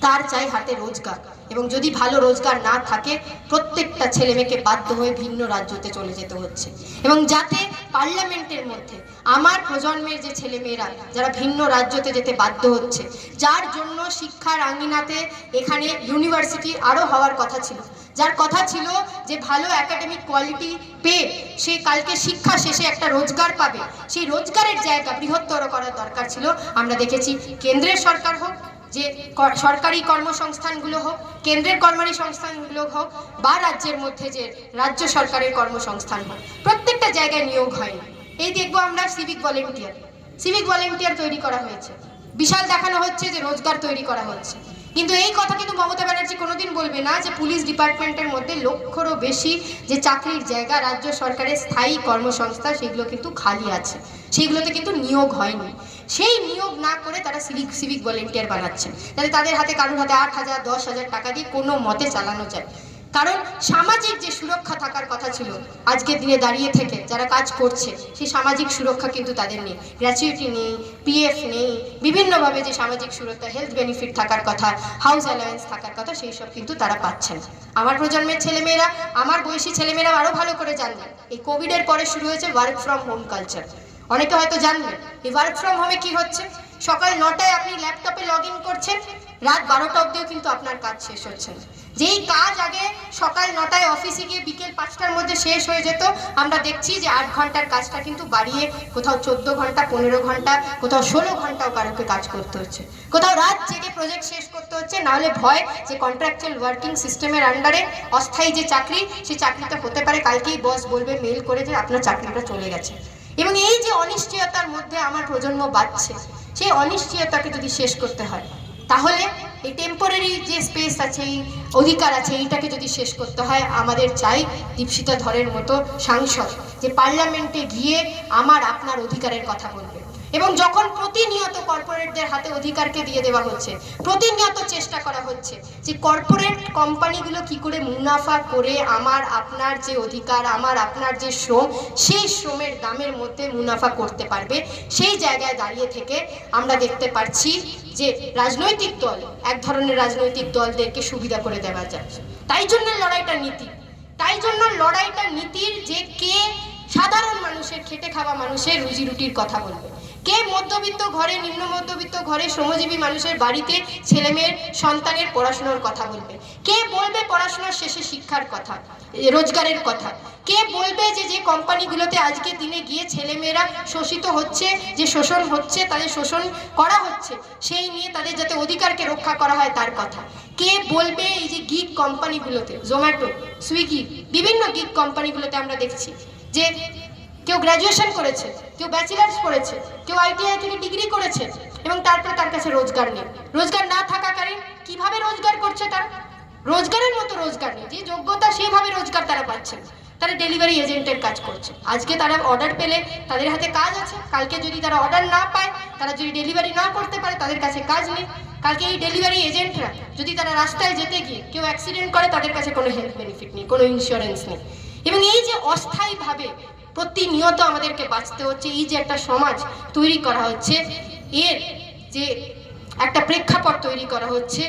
তার চাই হাতে রোজগার। এবং যদি ভালো রোজগার না থাকে, প্রত্যেকটা ছেলেমেয়েকে বাধ্য হয়ে ভিন্ন রাজ্যতে চলে যেতে হচ্ছে। এবং যাতে পার্লামেন্টের মধ্যে আমার প্রজন্মের যে ছেলেমেয়েরা যারা ভিন্ন রাজ্যতে যেতে বাধ্য হচ্ছে, যার জন্য শিক্ষার আঙ্গিনাতে এখানে ইউনিভার্সিটি আরও হওয়ার কথা ছিল, যার কথা ছিল যে ভালো একাডেমিক কোয়ালিটি পেয়ে সে কালকে শিক্ষা শেষে একটা রোজগার পাবে, সেই রোজগারের জায়গা বৃহত্তর করার দরকার ছিল। আমরা দেখেছি কেন্দ্রের সরকার হোক, যে সরকারি কর্মসংস্থানগুলো হোক, কেন্দ্রের কর্মচারী সংস্থানগুলো হোক, বা রাজ্যের মধ্যে যে রাজ্য সরকারের কর্মসংস্থান হোক, প্রত্যেকটা জায়গায় নিয়োগ হয়নি। এই দেখবো আমরা সিভিক ভলেন্টিয়ার তৈরি করা হয়েছে, বিশাল দেখানো হচ্ছে যে রোজগার তৈরি করা হচ্ছে। কিন্তু এই কথা কিন্তু মমতা ব্যানার্জি কোনোদিন বলবে না যে পুলিশ ডিপার্টমেন্টের মধ্যে লক্ষেরও বেশি যে চাকরির জায়গা রাজ্য সরকারের স্থায়ী কর্মসংস্থা, সেগুলো কিন্তু খালি আছে, সেইগুলোতে কিন্তু নিয়োগ হয়নি। সেই নিয়োগ না করে তারা সিভিক ভলেন্টিয়ার বানাচ্ছেন, যাতে তাদের হাতে কারোর হাতে 8,000 10,000 টাকা দিয়ে কোনো মতে চালানো যায়। কারণ সামাজিক যে সুরক্ষা থাকার কথা ছিল আজকের দিনে দাঁড়িয়ে থেকে যারা কাজ করছে, সেই সামাজিক সুরক্ষা কিন্তু তাদের নেই। গ্র্যাচুইটি নেই, পিএফ নেই, বিভিন্নভাবে যে সামাজিক সুরক্ষা, হেলথ বেনিফিট থাকার কথা, হাউস অ্যালায়েন্স থাকার কথা, সেই সব কিন্তু তারা পাচ্ছেন। আমার প্রজন্মের ছেলেমেয়েরা, আমার বয়সী ছেলেমেয়েরা আরও ভালো করে জানবেন, এই কোভিডের পরে শুরু হয়েছে ওয়ার্ক ফ্রম হোম কালচার। অনেকে হয়তো জানবেন এই ওয়ার্ক ফ্রম হোমে কি হচ্ছে। সকাল 9টায় আপনি ল্যাপটপে লগ ইন করছেন, রাত 12টা অবধিও কিন্তু আপনার কাজ শেষ হচ্ছে না। যেই কাজ আগে সকাল 9টায় অফিসে গিয়ে বিকেল 5টার মধ্যে শেষ হয়ে যেত, আমরা দেখছি যে 8 ঘন্টার কাজটা কিন্তু বাড়িয়ে কোথাও 14 ঘন্টা 15 ঘন্টা, কোথাও 16 ঘন্টাও কারোকে কাজ করতে হচ্ছে, কোথাও রাত জেগে প্রজেক্ট শেষ করতে হচ্ছে, নাহলে ভয় যে কন্ট্রাকচুয়াল ওয়ার্কিং সিস্টেমের আন্ডারে অস্থায়ী যে চাকরি, সেই চাকরিটা হতে পারে কালকেই বস বলবে মেল করে যে আপনার চাকরিটা চলে গেছে। এবং এই যে অনিশ্চয়তার মধ্যে আমার প্রজন্ম বাঁচছে, সেই অনিশ্চয়তাকে যদি শেষ করতে হয়, তাহলে এই টেম্পোরারি যে স্পেস আছে, এই অধিকার আছে, এইটাকে যদি শেষ করতে হয়, আমাদের চাই দীপশিতা ধরের মতো সাংসদ, যে পার্লামেন্টে গিয়ে আমার আপনার অধিকারের কথা বলবে। এবং যখন প্রতিনিয়ত কর্পোরেটদের হাতে অধিকারকে দিয়ে দেওয়া হচ্ছে, প্রতিনিয়ত চেষ্টা করা হচ্ছে যে কর্পোরেট কোম্পানিগুলো কি করে মুনাফা করে আমার আপনার যে অধিকার, আমার আপনার যে শ্রম, সেই শ্রমের দামের মধ্যে মুনাফা করতে পারবে, সেই জায়গায় দাঁড়িয়ে থেকে আমরা দেখতে পাচ্ছি যে রাজনৈতিক দল, এক ধরনের রাজনৈতিক দলদেরকে সুবিধা করে দেওয়া যায়। তাই জন্য লড়াইটা নীতি, তাই জন্য লড়াইটা নীতির, যে কে সাধারণ মানুষের, খেটে খাওয়া মানুষের রুজি রুটির কথা বলবে, কে মধ্যবিত্ত ঘরে, নিম্ন মধ্যবিত্ত ঘরে শ্রমজীবী মানুষের বাড়িতে ছেলেমেয়ের সন্তানের পড়াশোনার কথা বলবে, কে বলবে পড়াশোনার শেষে শিক্ষার কথা, রোজগারের কথা, কে বলবে যে যে কোম্পানিগুলোতে আজকের দিনে গিয়ে ছেলেমেয়েরা শোষিত হচ্ছে, যে শোষণ হচ্ছে, তাদের শোষণ করা হচ্ছে, সেই নিয়ে তাদের যাতে অধিকারকে রক্ষা করা হয় তার কথা, কে বলবে এই যে গিগ কোম্পানিগুলোতে, জোম্যাটো, সুইগি, বিভিন্ন গিগ কোম্পানিগুলোতে আমরা দেখছি যে কেউ গ্র্যাজুয়েশন করেছে, কেউ ব্যাচেলার্স করেছে, কেউ আইটিআই থেকে ডিগ্রি করেছে, এবং তারপরে তার কাছে রোজগার নেই। রোজগার না থাকাকালীন কিভাবে রোজগার করছে তারা? রোজগারের মতো রোজগার নেই, যে যোগ্যতা সেইভাবে রোজগার তারা পাচ্ছে। তারা ডেলিভারি এজেন্টের কাজ করছে। আজকে তারা অর্ডার পেলে তাদের হাতে কাজ আছে, কালকে যদি তারা অর্ডার না পায়, তারা যদি ডেলিভারি না করতে পারে, তাদের কাছে কাজ নেই। কালকে এই ডেলিভারি এজেন্টরা যদি তারা রাস্তায় যেতে গিয়ে কেউ অ্যাক্সিডেন্ট করে, তাদের কাছে কোনো হেলথ বেনিফিট নেই, কোনো ইন্স্যুরেন্স নেই। এবং এই যে অস্থায়ীভাবে প্রতিনিয়ত আমাদেরকে বাঁচতে হচ্ছে, এই যে একটা সমাজ তৈরি করা হচ্ছে, এর যে একটা প্রেক্ষাপট তৈরি করা হচ্ছে,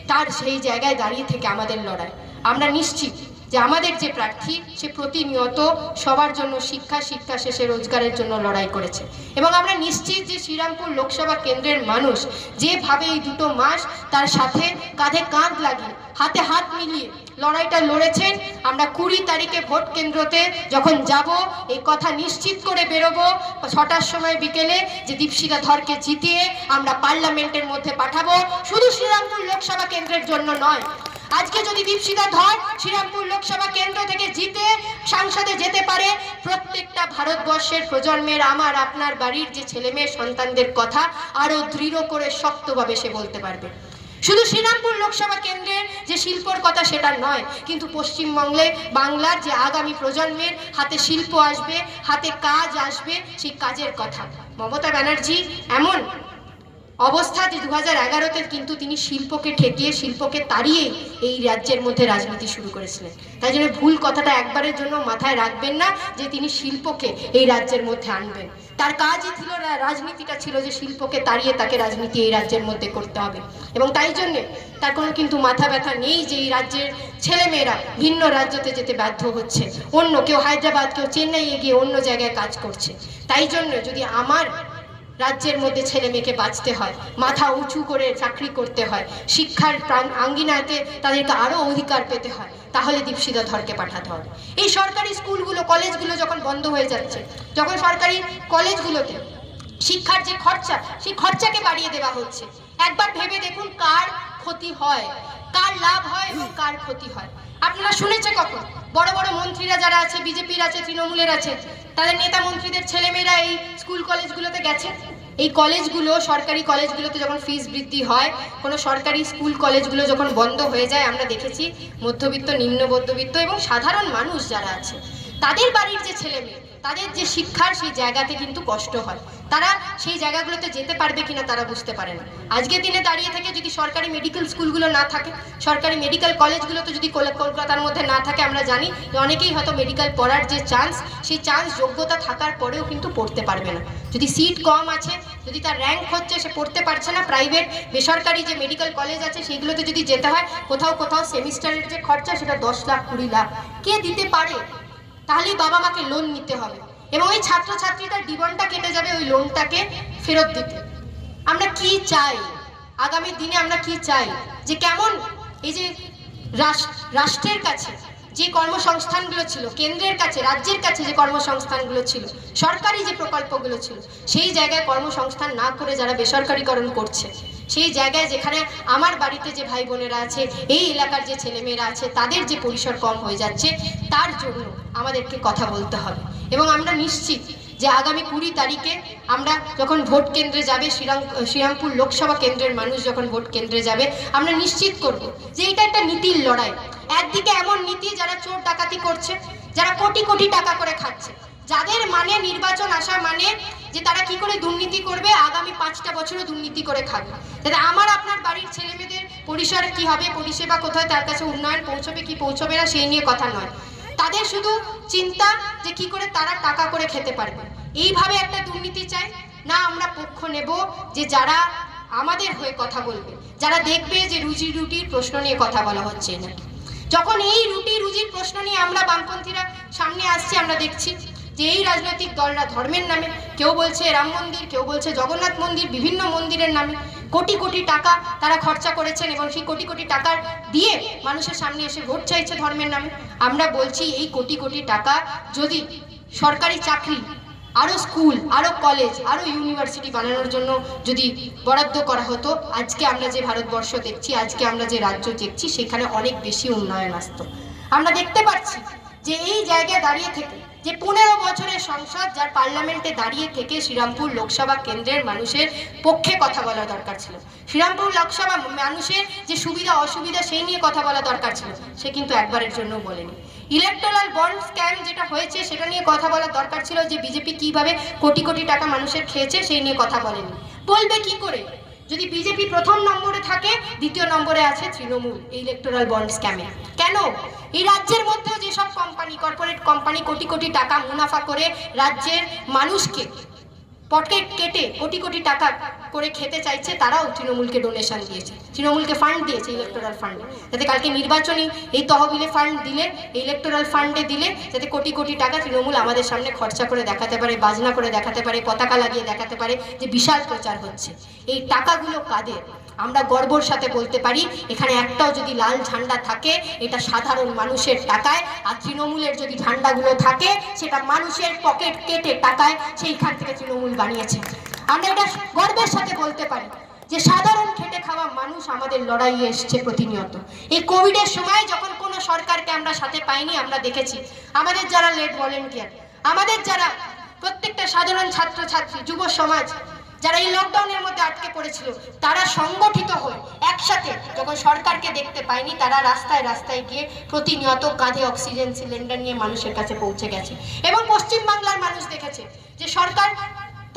তার সেই জায়গায় দাঁড়িয়ে থেকে আমাদের লড়াই। আমরা নিশ্চিত যে আমাদের যে প্রার্থী, সে প্রতিনিয়ত সবার জন্য শিক্ষা, শিক্ষা শেষে রোজগারের জন্য লড়াই করেছে। এবং আমরা নিশ্চিত যে শ্রীরামপুর লোকসভা কেন্দ্রের মানুষ যেভাবে এই 2 মাস তার সাথে কাঁধে কাঁধ লাগিয়ে, হাতে হাত মিলিয়ে লড়াইটা লড়েছেন, আমরা 20 তারিখে ভোট কেন্দ্রতে যখন যাব, এই কথা নিশ্চিত করে বেরোবো 6টার সময় বিকেলে, যে দীপশিতা ধরকে জিতিয়ে আমরা পার্লামেন্টের মধ্যে পাঠাবো, শুধু শ্রীরামপুর লোকসভা কেন্দ্রের জন্য নয়। আজকে যদি দীপশিতা ধর শ্রীরামপুর লোকসভা কেন্দ্র থেকে জিতে সংসদে যেতে পারে, প্রত্যেকটা ভারতবর্ষের প্রজন্মের, আমার আপনার বাড়ির যে ছেলে মেয়ে সন্তানদের কথা আরো দৃঢ় করে শক্তভাবে সে বলতে পারবে। শুধু শ্রীরামপুর লোকসভা কেন্দ্রের যে শিল্পর কথা সেটা নয়, কিন্তু পশ্চিমবঙ্গে বাংলার যে আগামী প্রজন্মের হাতে শিল্প আসবে, হাতে কাজ আসবে, সেই কাজের কথা। মমতা ব্যানার্জি এমন অবস্থা যে 2011-তে কিন্তু তিনি শিল্পকে ঠেকিয়ে, শিল্পকে তাড়িয়ে এই রাজ্যের মধ্যে রাজনীতি শুরু করেছিলেন। তাই জন্য ভুল কথাটা একবারের জন্য মাথায় রাখবেন না যে তিনি শিল্পকে এই রাজ্যের মধ্যে আনবেন। তার কাজই ছিল, রাজনীতিটা ছিল যে শিল্পকে তাড়িয়ে তাকে রাজনীতি এই রাজ্যের মধ্যে করতে হবে। এবং তাই জন্যে তার কোনো কিন্তু মাথা ব্যথা নেই যে এই রাজ্যের ছেলেমেয়েরা ভিন্ন রাজ্যতে যেতে বাধ্য হচ্ছে, অন্য কেউ হায়দ্রাবাদ, কেউ চেন্নাইয়ে গিয়ে অন্য জায়গায় কাজ করছে। তাই জন্য যদি আমার রাজ্যের মধ্যে ছেলে মেয়েকে বাঁচতে হয়, মাথা উঁচু করে চাকরি করতে হয়, শিক্ষার আঙ্গিনাতে তাদেরকে আরও অধিকার পেতে হয়, তাহলে দীপশিতা ধরকে পাঠাতে হবে। এই সরকারি স্কুলগুলো, কলেজগুলো যখন বন্ধ হয়ে যাচ্ছে, যখন সরকারি কলেজগুলোতে শিক্ষার যে খরচা, সেই খরচাকে বাড়িয়ে দেওয়া হচ্ছে, একবার ভেবে দেখুন কার ক্ষতি হয়, কার লাভ হয় এবং কার ক্ষতি হয়। আপনারা শুনেছে কখন বড় বড় মন্ত্রীরা যারা আছে, বিজেপির আছে, তৃণমূলের আছে, তাদের নেতা মন্ত্রীদের ছেলেমেয়েরা এই স্কুল কলেজগুলোতে গেছে? এই কলেজগুলো, সরকারি কলেজগুলোতে যখন ফিস বৃদ্ধি হয়, কোনো সরকারি স্কুল কলেজগুলো যখন বন্ধ হয়ে যায়, আমরা দেখেছি মধ্যবিত্ত, নিম্ন মধ্যবিত্ত এবং সাধারণ মানুষ যারা আছে, তাদের বাড়ির যে ছেলে মেয়ে, তাদের যে শিক্ষার সেই জায়গাতে কিন্তু কষ্ট হয়। তারা সেই জায়গাগুলোতে যেতে পারবে কিনা তারা বুঝতে পারে না। আজকের দিনে দাঁড়িয়ে থেকে যদি সরকারি মেডিকেল স্কুলগুলো না থাকে, সরকারি মেডিকেল কলেজগুলোতে যদি কলকাতার মধ্যে না থাকে, আমরা জানি যে অনেকেই হয়তো মেডিকেল পড়ার যে চান্স, সেই চান্স যোগ্যতা থাকার পরেও কিন্তু পড়তে পারবে না। যদি সিট কম আছে, যদি তার র্যাঙ্ক হচ্ছে, সে পড়তে পারছে না, প্রাইভেট বেসরকারি যে মেডিকেল কলেজ আছে সেইগুলোতে যদি যেতে হয়, কোথাও কোথাও সেমিস্টারের যে খরচা সেটা 10 লাখ 20 লাখ কে দিতে পারে? তাহলেই বাবা মাকে লোন নিতে হবে এবং ওই ছাত্রছাত্রীটার জীবনটা কেটে যাবে ওই লোনটাকে ফেরত দিতে। আমরা কি চাই আগামী দিনে? আমরা কি চাই যে কেমন এই যে রাষ্ট্রের কাছে যে কর্মসংস্থানগুলো ছিল, কেন্দ্রের কাছে, রাজ্যের কাছে যে কর্মসংস্থানগুলো ছিল, সরকারি যে প্রকল্পগুলো ছিল, সেই জায়গায় কর্মসংস্থান না করে যারা বেসরকারিকরণ করছে, সেই জায়গায় যেখানে আমার বাড়িতে যে ভাই বোনেরা আছে, এই এলাকার যে ছেলেমেয়েরা আছে, তাদের যে পরিসর কম হয়ে যাচ্ছে, তার জন্য আমাদেরকে কথা বলতে হবে। এবং আমরা নিশ্চিত যে আগামী 20 তারিখে আমরা যখন ভোট কেন্দ্রে যাবে, শ্রীরামপুর লোকসভা কেন্দ্রের মানুষ যখন ভোট কেন্দ্রে যাবে, আমরা নিশ্চিত করব যে এটা একটা নীতির লড়াই। একদিকে এমন নীতি যারা চোর ডাকাতি করছে, যারা কোটি কোটি টাকা করে খাচ্ছে, যাদের মানে নির্বাচন আসা মানে যে তারা কি করে দুর্নীতি করবে, আগামী 5টা বছরও দুর্নীতি করে খাবে। যাতে আমার আপনার বাড়ির ছেলেমেয়েদের পরিসর কি হবে, পরিষেবা কোথায়, তার কাছে উন্নয়ন পৌঁছবে কি পৌঁছবে না সেই নিয়ে কথা নয়। তাদের শুধু চিন্তা যে কি করে তারা টাকা করে খেতে পারবে। এইভাবে একটা দুর্নীতি চাই না। আমরা পক্ষ নেব যে যারা আমাদের হয়ে কথা বলবে, যারা দেখবে যে রুজি রুটির প্রশ্ন নিয়ে কথা বলা হচ্ছে না। যখন এই রুটি রুজির প্রশ্ন নিয়ে আমরা বামপন্থীরা সামনে আসছি, আমরা দেখছি যে এই রাজনৈতিক দলরা ধর্মের নামে, কেউ বলছে রাম মন্দির, কেউ বলছে জগন্নাথ মন্দির, বিভিন্ন মন্দিরের নামে কোটি কোটি টাকা তারা খরচা করেছেন এবং সেই কোটি কোটি টাকা দিয়ে মানুষের সামনে এসে ভোট চাইছে ধর্মের নামে। আমরা বলছি এই কোটি কোটি টাকা যদি সরকারি চাকরি, আরও স্কুল, আরও কলেজ, আরও ইউনিভার্সিটি বানানোর জন্য যদি বরাদ্দ করা হতো, আজকে আমরা যে ভারতবর্ষ দেখছি, আজকে আমরা যে রাজ্য দেখছি, সেখানে অনেক বেশি উন্নয়ন আসতো। আমরা দেখতে পাচ্ছি যে এই জায়গায় দাঁড়িয়ে থেকে যে 15 বছরের সংসদ, যার পার্লামেন্টে দাঁড়িয়ে থেকে শ্রীরামপুর লোকসভা কেন্দ্রের মানুষের পক্ষে কথা বলা দরকার ছিল, শ্রীরামপুর লোকসভা মানুষের যে সুবিধা অসুবিধা সেই নিয়ে কথা বলা দরকার ছিল, সে কিন্তু একবারের জন্য বলেনি। ইলেকটোরাল বন্ড স্ক্যাম যেটা হয়েছে সেটা নিয়ে কথা বলা দরকার ছিল, যে বিজেপি কিভাবে কোটি কোটি টাকা মানুষের খেয়েছে সেই নিয়ে কথা বলেনি। বলবে কি করে যদি বিজেপি প্রথম নম্বরে থাকে, দ্বিতীয় নম্বরে আছে তৃণমূল এই ইলেকটোরাল বন্ড স্ক্যামে? কেন? এই রাজ্যের মধ্যেও যেসব company, corporate company crore crore টাকা মুনাফা করে রাজ্যের মানুষকে পকেট কেটে কোটি কোটি টাকা করে খেতে চাইছে, তারাও তৃণমূলকে ডোনেশন দিয়েছে, তৃণমূলকে ফান্ড দিয়েছে, ইলেকটোরাল ফান্ডে, যাতে কালকে নির্বাচনী এই তহবিলে ফান্ড দিলে, ইলেকটোরাল ফান্ডে দিলে, যাতে কোটি কোটি টাকা তৃণমূল আমাদের সামনে খরচা করে দেখাতে পারে, বাজনা করে দেখাতে পারে, পতাকা লাগিয়ে দেখাতে পারে যে বিশাল প্রচার হচ্ছে। এই টাকাগুলো কাদের? আমরা গর্বর সাথে বলতে পারি এখানে একটাও যদি লাল ঝান্ডা থাকে, এটা সাধারণ মানুষের টাকায়, আর তৃণমূলের যদি ঝান্ডাগুলো থাকে সেটা মানুষের পকেট কেটে টাকায় সেইখান থেকে তৃণমূল বানিয়েছে। আমরা এটা গর্বের সাথে বলতে পারি যে সাধারণ খেটে খাওয়া মানুষ আমাদের লড়াইয়ে এসছে প্রতিনিয়ত। এই কোভিডের সময় যখন কোনো সরকারকে আমরা সাথে পাইনি, আমরা দেখেছি আমাদের যারা লেট ভলেন্টিয়ার, আমাদের যারা প্রত্যেকটা সাধারণ ছাত্রছাত্রী, যুব সমাজ, যারা এই লকডাউনের মধ্যে আটকে পড়েছিল, তারা সংগঠিত হয়ে একসাথে যখন সরকারকে দেখতে পায়নি, তারা রাস্তায় রাস্তায় গিয়ে প্রতিনিয়ত কাঁধে অক্সিজেন সিলিন্ডার নিয়ে মানুষের কাছে পৌঁছে গেছে। এবং পশ্চিমবাংলার মানুষ দেখেছে যে সরকার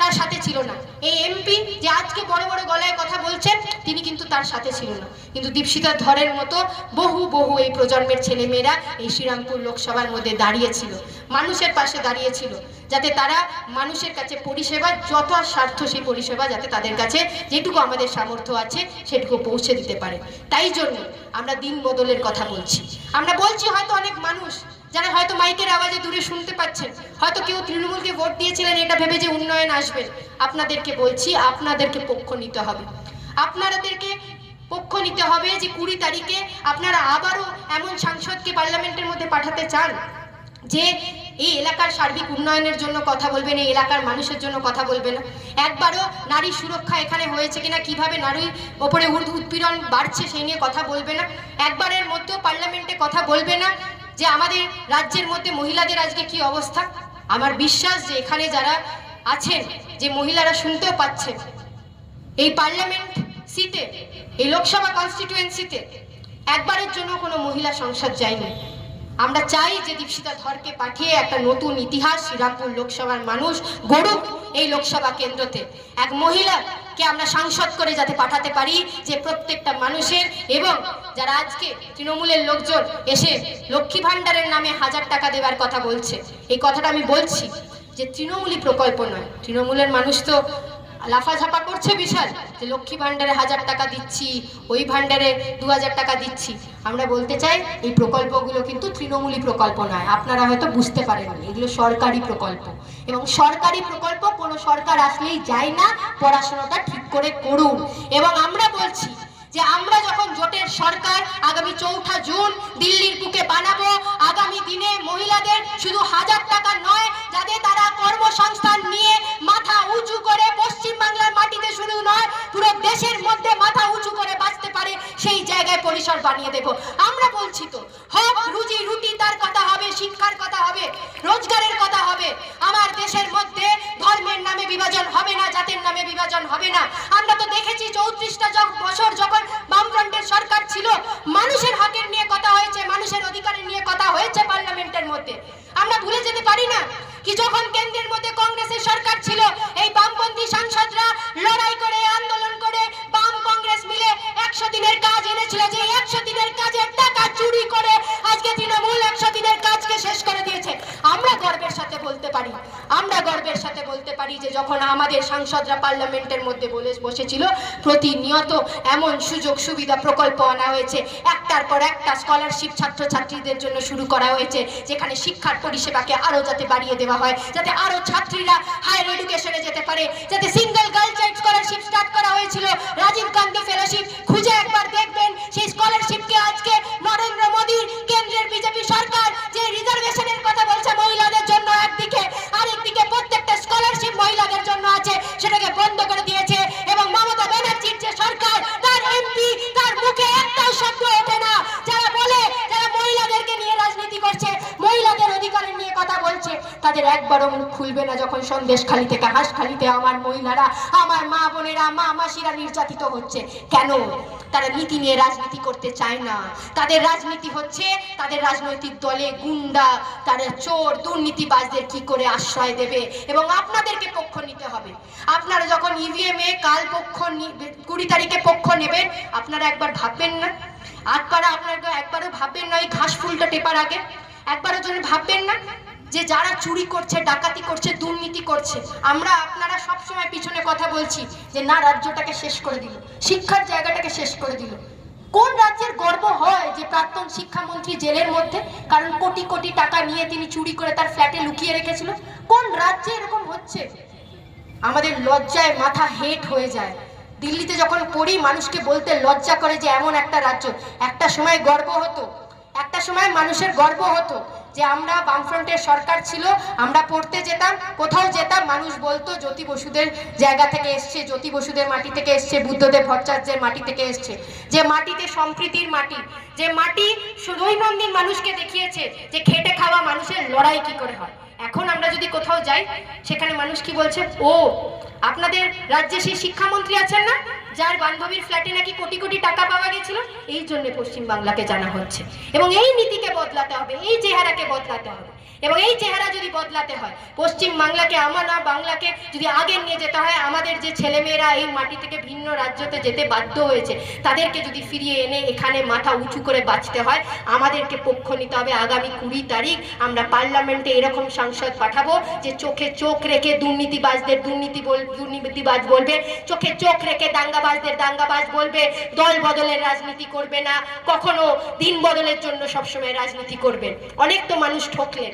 তার সাথে ছিল না। এই এমপি যে আজকে বড় বড় গলায় কথা বলছেন, তিনি কিন্তু তার সাথে ছিল না। কিন্তু দীপশিতা ধরের মতো বহু বহু এই প্রজন্মের ছেলেমেয়েরা এই শ্রীরামপুর লোকসভার মধ্যে দাঁড়িয়েছিল, মানুষের পাশে দাঁড়িয়েছিল, যাতে তারা মানুষের কাছে পরিষেবা, যত স্বার্থ সেই পরিষেবা যাতে তাদের কাছে যেটুকু আমাদের সামর্থ্য আছে সেটুকু পৌঁছে দিতে পারে। তাই জন্য আমরা দিন বদলের কথা বলছি। আমরা বলছি হয়তো অনেক মানুষ যারা হয়তো মাইকের আওয়াজে দূরে শুনতে পাচ্ছেন, হয়তো কেউ তৃণমূলকে ভোট দিয়েছিলেন এটা ভেবে যে উন্নয়ন আসবে, আপনাদেরকে বলছি আপনাদেরকে পক্ষ নিতে হবে। আপনাদেরকে পক্ষ নিতে হবে যে 20 তারিখে আপনারা আবারও এমন সাংসদকে পার্লামেন্টের মধ্যে পাঠাতে চান যে এই এলাকার সার্বিক উন্নয়নের জন্য কথা বলবেন, এই এলাকার মানুষের জন্য কথা বলবে না। একবারও নারী সুরক্ষা এখানে হয়েছে কিনা, কিভাবে নারীর ওপরে উৎপীড়ন বাড়ছে সেই নিয়ে কথা বলবে না। একবারের মধ্যেও পার্লামেন্টে কথা বলবে না যে আমাদের রাজ্যের মধ্যে মহিলাদের আজকে কি অবস্থা। আমার বিশ্বাস যে এখানে যারা আছেন, যে মহিলারা শুনতেও পাচ্ছেন, এই পার্লামেন্ট সিটে, এই লোকসভা কনস্টিটিউয়েন্সিতে একবারের জন্য কোনো মহিলা সংসদ যায়নি। আমরা চাই যে দীপশিতা ধরকে পাঠিয়ে একটা নতুন ইতিহাস শ্রীরামপুর লোকসভার মানুষ গড়ুক। এই লোকসভা কেন্দ্রতে এক মহিলাকে আমরা সাংসদ করে যাতে পাঠাতে পারি, যে প্রত্যেকটা মানুষের, এবং যারা আজকে তৃণমূলের লোকজন এসে লক্ষ্মী ভাণ্ডারের নামে 1000 টাকা দেওয়ার কথা বলছে, এই কথাটা আমি বলছি যে তৃণমূলী প্রকল্প নয়। তৃণমূলের মানুষ তো লাফাঝাপা করছে বিশাল, যে লক্ষ্মী ভাণ্ডারে 1000 টাকা দিচ্ছি, ওই ভাণ্ডারে 2000 টাকা দিচ্ছি। আমরা বলতে চাই এই প্রকল্পগুলো কিন্তু তৃণমূলী প্রকল্প নয়। আপনারা হয়তো বুঝতে পারেননি, এগুলো সরকারি প্রকল্প, এবং সরকারি প্রকল্প কোনো সরকার আসলেই যায় না। পড়াশোনাটা ঠিক করে করুন। এবং আমরা বলছি যে আমরা যখন জোটের সরকার আগামী 4 জুন দিল্লির বুকে বানাবো, আগামী দিনে মহিলাদের শুধু 1000 টাকা নয়, যাতে তারা কর্মসংস্থান নিয়ে মাথা উঁচু করে পশ্চিমবাংলার মাটিতে শুধু নয় পুরো দেশের মধ্যে মাথা উঁচু করে বাঁচতে পারে, সেই জায়গায় পরিসর বানিয়ে দেব। আমরা বলছি তো, হক রুজি রুটি তার কথা হবে, শিক্ষার কথা হবে, রোজগারের কথা হবে। আমার দেশের মধ্যে ধর্মের নামে বিভাজন হবে না, জাতের নামে বিভাজন হবে না। আমরা তো দেখেছি 34টা বছর যখন বামফ্রন্টের সরকার ছিল, মানুষের হকের নিয়ে কথা হয়েছে, মানুষের অধিকারের নিয়ে কথা হয়েছে পার্লামেন্টের মধ্যে। আমরা ভুলে যেতে পারি না কি যখন কেন্দ্রের মধ্যে কংগ্রেসের সরকার ছিল, এই বামপন্থী সাংসদরা লড়াই করে, আন্দোলন করে, বাম কংগ্রেস মিলে 100 দিনের কাজ এনেছিল, যে 100 দিনের কাজের টাকা চুরি করে আজকে তৃণমূল 100 দিনের কাজকে শেষ করে দিয়েছে। আমরা গর্বের সাথে বলতে পারি, আমরা গর্বের সাথে বলতে পারি যে যখন আমাদের সাংসদরা পার্লামেন্টের মধ্যে বসেছিল, প্রতিনিয়ত এমন সুযোগ সুবিধা প্রকল্প আনা হয়েছে, একটার পর একটা স্কলারশিপ ছাত্রছাত্রীদের জন্য শুরু করা হয়েছে, যেখানে শিক্ষার পরিষেবাকে আরো যাতে বাড়িয়ে দেওয়া হয়, যাতে আরো ছাত্রীরা হায়ার এডুকেশনে যেতে পারে, যাতে single girl child scholarship start করা হয়েছিল, রাজীব গান্ধী ফেলোশিপ। খুঁজে একবার দেখবেন সেই স্কলারশিপকে আজকে নরেন্দ্র মোদীর কেন্দ্রের বিজেপি সরকার যে রিজার্ভেশনের কথা বলছে মহিলাদের জন্য একদিকে, আরেকদিকে প্রত্যেকটা স্কলারশিপ মহিলাদের জন্য আছে, সেটাকে বন্ধ করে দিয়েছে। এবং মমতা ব্যানার্জির যে সরকার, তার এমপি, তার মুখে একটাও শব্দ ওঠে না যারা বলে, যারা মহিলাদেরকে নিয়ে রাজনীতি করছে, মহিলাদের অধিকারের নিয়ে কথা বলছে, তাদের একবারও মুখ খুলবে না যখন সন্দেশখালী থেকে হাঁসখালীতে আমার মহিলারা, আমার মা বোনেরা, মা মাসিরা নির্যাতিত হচ্ছে। কেন? তারা নীতি নিয়ে রাজনীতি করতে চায় না। তাদের রাজনীতি হচ্ছে তাদের রাজনৈতিক দলে গুন্ডা, তারা চোর, দুর্নীতিবাজদের কি করে আশ্রয় দেবে। এবং আপনাদেরকে পক্ষ নিতে হবে। আপনারা যখন ইভিএম এ কাল পক্ষ 20 তারিখে পক্ষ নেবেন, আপনারা একবার ভাববেন না? আপনারা একবারও ভাববেন না? এই ঘাস ফুলটা টেপার আগে একবারও জন্য ভাববেন না যে যারা চুরি করছে, ডাকাতি করছে, দুর্নীতি করছে, আপনারা সবসময় পিছনে কথা বলছি যে না, রাজ্যটাকে শেষ করে দিল, শিক্ষার জায়গাটাকে শেষ করে দিল। কোন রাজ্যের গর্ব হয় যে প্রাক্তন শিক্ষামন্ত্রী জেলের মধ্যে, কারণ কোটি কোটি টাকা নিয়ে তিনি চুরি করে তার ফ্ল্যাটে লুকিয়ে রেখেছিল? কোন রাজ্যে এরকম হচ্ছে? আমাদের লজ্জায় মাথা হেট হয়ে যায়। দিল্লিতে যখন পড়ি, মানুষকে বলতে লজ্জা করে যে এমন একটা রাজ্য। একটা সময় গর্ব হতো, একটা সময় মানুষের গর্ব হতো যে আমরা বামফ্রন্টের সরকার ছিল, আমরা পড়তে যেতাম, কোথাও যেতাম, মানুষ বলতো জ্যোতি বসুদের জায়গা থেকে এসছে, জ্যোতি বসুদের মাটি থেকে এসছে, বুদ্ধদেব ভট্টাচার্যের মাটি থেকে এসছে, যে মাটিতে সম্প্রীতির মাটি, যে মাটি দৈনন্দিন মানুষকে দেখিয়েছে যে খেটে খাওয়া মানুষের লড়াই কি করে হয়। এখন আমরা যদি কোথাও যাই, সেখানে মানুষ কি বলছে, ও আপনাদের রাজ্যে সেই শিক্ষামন্ত্রী আছেন না, যার বান্ধবীর ফ্ল্যাটে নাকি কোটি কোটি টাকা পাওয়া গেছিল, এই জন্য পশ্চিমবাংলাকে জানা হচ্ছে। এবং এই নীতিকে বদলাতে হবে, এই চেহারাকে বদলাতে হবে। এবং এই চেহারা যদি বদলাতে হয়, পশ্চিম বাংলাকে, আমার বাংলাকে যদি আগে নিয়ে যেতে হয়, আমাদের যে ছেলেমেয়েরা এই মাটি থেকে ভিন্ন রাজ্যতে যেতে বাধ্য হয়েছে, তাদেরকে যদি ফিরিয়ে এনে এখানে মাথা উঁচু করে বাঁচতে হয়, আমাদেরকে পক্ষ নিতে হবে। আগামী 20 তারিখ আমরা পার্লামেন্টে এরকম সাংসদ পাঠাবো যে চোখে চোখ রেখে দুর্নীতিবাজদের দুর্নীতিবাজ বলবে, চোখে চোখ রেখে দাঙ্গাবাজদের দাঙ্গাবাজ বলবে, দল বদলের রাজনীতি করবে না, কখনো দিন বদলের জন্য সবসময় রাজনীতি করবেন। অনেক তো মানুষ ঠকলেন,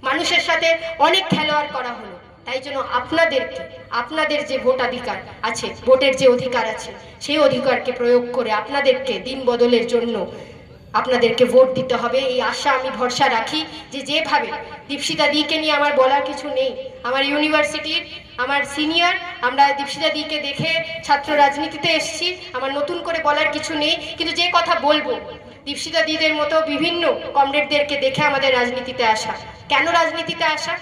মানুষের সাথে অনেক খেলোয়াড় করা হলো। তাই জন্য আপনাদেরকে, আপনাদের যে ভোটাধিকার আছে, ভোটের যে অধিকার আছে, সেই অধিকারকে প্রয়োগ করে আপনাদেরকে দিন বদলের জন্য আপনাদেরকে ভোট দিতে হবে। এই আশা আমি ভরসা রাখি যে যেভাবে দীপশিতা দিকে নিয়ে আমার বলার কিছু নেই, আমার ইউনিভার্সিটির আমার সিনিয়র, আমরা দীপশিতা দিকে দেখে ছাত্র রাজনীতিতে এসেছি, আমার নতুন করে বলার কিছু নেই। কিন্তু যে কথা বলবো, দীপশিতা দিদের মতো বিভিন্ন কমরেডদেরকে দেখে আমাদের রাজনীতিতে আসা। কেন রাজনীতিতে আসা?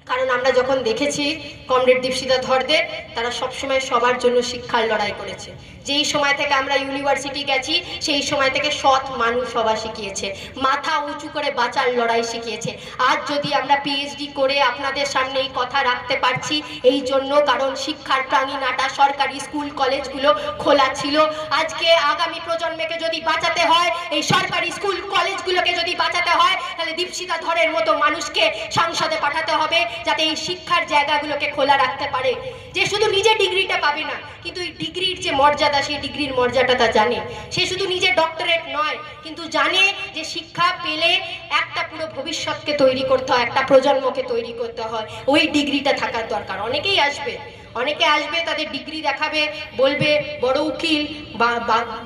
কারণ আমরা যখন দেখেছি কমরেড দীপশিতা ধরদের, তারা সবসময় সবার জন্য শিক্ষার লড়াই করেছে। যেই সময় থেকে আমরা ইউনিভার্সিটি গেছি, সেই সময় থেকে সৎ মানুষ হওয়া শিখিয়েছে, মাথা উঁচু করে বাঁচার লড়াই শিখিয়েছে। আজ যদি আমরা পিএইচডি করে আপনাদের সামনে এই কথা রাখতে পারছি, এই জন্য কারণ শিক্ষার প্রাণীনাটা সরকারি স্কুল কলেজগুলো খোলা ছিল। আজকে আগামী প্রজন্মকে যদি বাঁচাতে হয়, এই সরকারি স্কুল কলেজগুলোকে যদি বাঁচাতে হয়, তাহলে দীপশিতা ধরের মতো মানুষকে সংসদে পাঠাতে হবে, যাতে এই শিক্ষার জায়গাগুলোকে খোলা রাখতে পারে। যে শুধু নিজের ডিগ্রিটা পাবে না, কিন্তু এই ডিগ্রির যে মর্যাদা, সেই ডিগ্রির মর্যাদাটা জানে। সে শুধু নিজের ডক্টরেট নয়, কিন্তু জানে যে শিক্ষা পেলে একটা পুরো ভবিষ্যৎকে তৈরি করতে হয়, একটা প্রজন্মকে তৈরি করতে হয়। ওই ডিগ্রিটা থাকার দরকার। অনেকেই আসবে, অনেকে আসবে, তাদের ডিগ্রি দেখাবে, বলবে বড় উকিল বা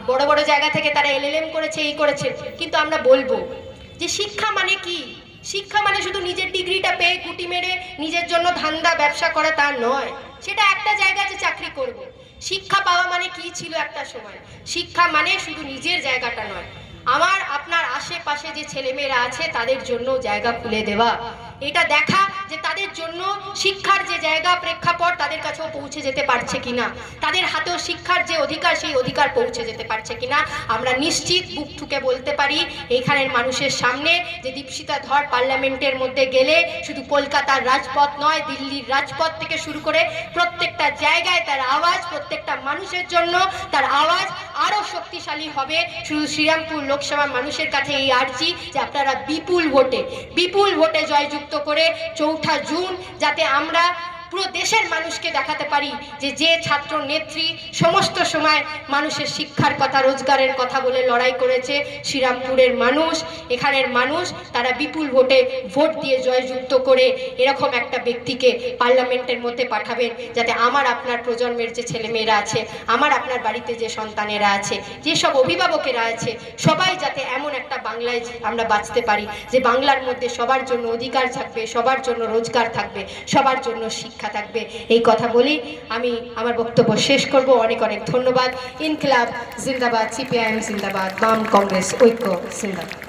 বড় বড় জায়গা থেকে তারা এলএলএম করেছে, এই করেছে। কিন্তু আমরা বলবো যে শিক্ষা মানে কি? শিক্ষা মানে শুধু নিজের ডিগ্রিটা পেয়ে গুটি মেরে নিজের জন্য ধান্দা ব্যবসা করা তা নয়। সেটা একটা জায়গাতে চাকরি করব। শিক্ষা পাওয়া মানে কি ছিল একটা সময়? শিক্ষা মানে শুধু নিজের জায়গাটা নয়, আমার আপনার আশেপাশে যে ছেলেমেয়েরা আছে তাদের জন্য জায়গা খুলে দেওয়া। এটা দেখা যে তাদের জন্য শিক্ষার যে জায়গা, প্রেক্ষাপট তাদের কাছেও পৌঁছে যেতে পারছে কিনা, তাদের হাতেও শিক্ষার যে অধিকার, সেই অধিকার পৌঁছে যেতে পারছে কিনা। আমরা নিশ্চিত বুক ঠুকে বলতে পারি এইখানের মানুষের সামনে যে দীপশিতা ধর পার্লামেন্টের মধ্যে গেলে শুধু কলকাতার রাজপথ নয়, দিল্লির রাজপথ থেকে শুরু করে প্রত্যেকটা জায়গায় তার আওয়াজ, প্রত্যেকটা মানুষের জন্য তার আওয়াজ আরো শক্তিশালী হবে। শুধু শ্রীরামপুর লোকসভা মানুষের কাছে এই আর্জি যে আপনারা বিপুল ভোটে জয়যুক্ত করে 4 জুন যাতে আমরা পুরো দেশের মানুষকে দেখাতে পারি যে ছাত্র নেত্রী সমস্ত সময় মানুষের শিক্ষার কথা, রোজগারের কথা বলে লড়াই করেছে, শ্রীরামপুরের মানুষ, এখানের মানুষ, তারা বিপুল ভোটে ভোট দিয়ে জয়যুক্ত করে এরকম একটা ব্যক্তিকে পার্লামেন্টের মধ্যে পাঠাবেন, যাতে আমার আপনার প্রজন্মের যে ছেলেমেয়েরা আছে, আমার আপনার বাড়িতে যে সন্তানেরা আছে, যেসব অভিভাবকেরা আছে, সবাই যাতে এমন একটা বাংলায় আমরা বাঁচতে পারি যে বাংলার মধ্যে সবার জন্য অধিকার থাকবে, সবার জন্য রোজগার থাকবে, সবার জন্য শিক্ষা থাকবে। এই কথা বলি আমি আমার বক্তব্য শেষ করব। অনেক অনেক ধন্যবাদ। ইনকিলাব জিন্দাবাদ, সিপিআইএম জিন্দাবাদ, বাম কংগ্রেস ঐক্য জিন্দাবাদ।